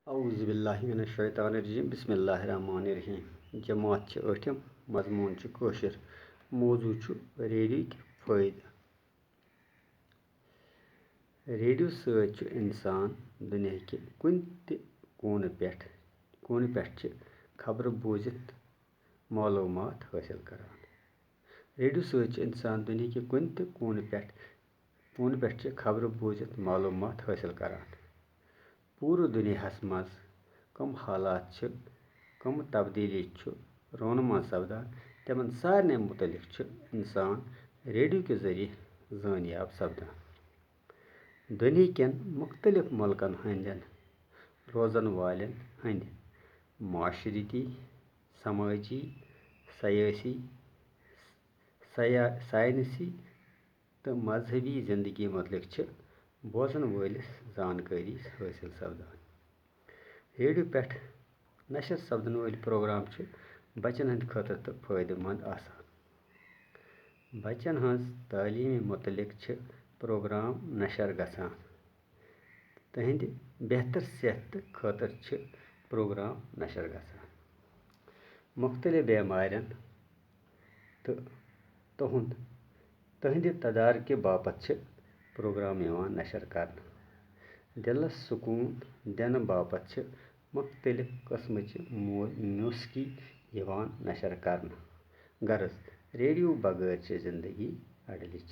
औज़ुबिल्लाहिमिनश्शैतानिर्रजीम बिस्मिल्लाहिर्रहमानिर्रहीम। जमात छ ٲٹھم मजमून छ कٲशिर मौजू छ रेडियोक फ़ायदٕ। रेडियो सۭتۍ छ इंसान दुनियाके कुन तہِ कोने पेठ छ खबर बूझित मालूमात हासिल करान। रेडियो सۭتۍ छ इंसान दुनियाके कुन ति कोने पेठ छ खबर बूझित मालूमात हासिल करान। पूरे दुनियाहस मज कम हालात छ, कम तब्दीली छ रोनमा सपदान, तिमन सारने मुतलिक छ इंसान रेडियो के जरिए जानियाब सपदान। दुनिया केन मुख्तलिफ मुल्कन हंदन रोजन वालेन हंद माशरती, समाजी, सयासी, साइंसी तो मजहबी जिंदगी मुतलिक छ बोजन वालिस जानकारी हासिल सपदान। रेडियो पेठ नशर सपदन वाल प्रोग्राम छ बच्चन हंद खतर तो फायदेमंद आसान। बच्चन हंज तालीमी मुतलिक छ प्रोग्राम नशर गसान। तहंद बेहतर सेहत खतर छ प्रोग्राम नशर गसान। मुख्तलिफ बेमारियन तो तहंद तदारक बापत छ प्रोग्राम यवान नशर करना। दिलस सुकून दिन बापत छ मुख्तलिफ किस्मच मौसीकी यवान नशर करना। गरज रेडियो बगैर छ जिंदगी अडलिच।